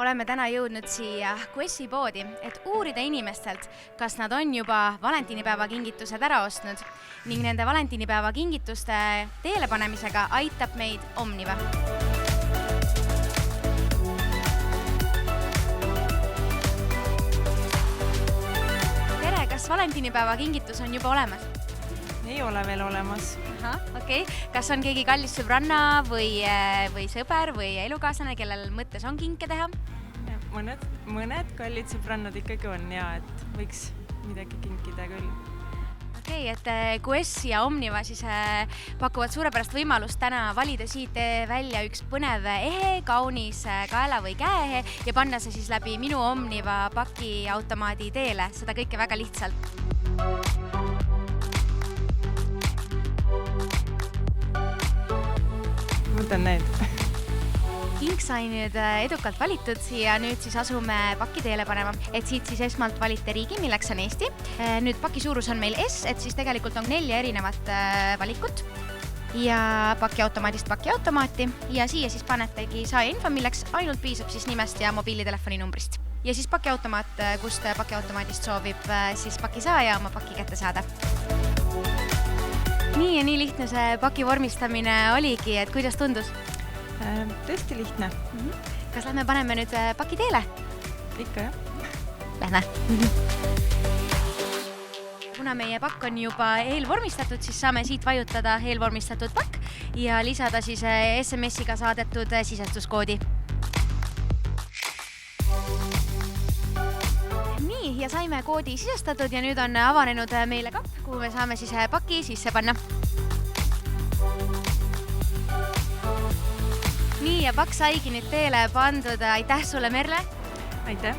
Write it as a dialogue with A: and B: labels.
A: oleme täna jõudnud siia Quessi poodi, et uurida inimestelt, kas nad on juba valentinipäeva kingitused ära ostnud ning nende valentinipäeva kingituste teele panemisega aitab meid Omniva. Tere, kas valentinipäeva kingitus on juba olemas?
B: Ei ole veel olemas.
A: Okei. Kas on keegi kallis sõbranna või sõber või elukaaslane, kellel mõttes on kinke teha?
B: Mõned kallid sõbrannad ikkagi on ja et võiks midagi kinkida küll.
A: Okei, et Quess ja Omniva siis pakuvad suurepärast võimalust täna valida siit välja üks põnev ehe, kaunis kaela või käehe ja panna see siis läbi minu Omniva pakiautomaadi teele. Seda kõike väga lihtsalt.
B: Mõtlen need.
A: Kink sai nüüd edukalt valitud ja nüüd siis asume paki teele panema. Et siit siis esmalt valite riigi, milleks on Eesti. Nüüd paki suurus on meil S, et siis tegelikult on 4 erinevat valikut. Ja pakiautomaadist pakiautomaati. Ja siia siis panetegi saaja info, milleks ainult piisab siis nimest ja mobiilitelefoni numbrist. Ja siis pakiautomaat, kust pakiautomaadist soovib siis paki saaja oma paki kätte saada. Nii ja nii lihtne see paki vormistamine oligi, et kuidas tundus?
B: Tõesti lihtne.
A: Kas lähme paneme nüüd paki teele?
B: Ikka jah.
A: Lähme. Kuna meie pakk on juba eelvormistatud, siis saame siit vajutada eelvormistatud pakk ja lisada siis SMS-iga saadetud sisestuskoodi. Nii, ja saime koodi sisestatud ja nüüd on avanenud meile kapp, kuhu me saame siis paki sisse panna. Nii ja pakk saigi nüüd teele pandud. Aitäh sulle, Merle!
B: Aitäh!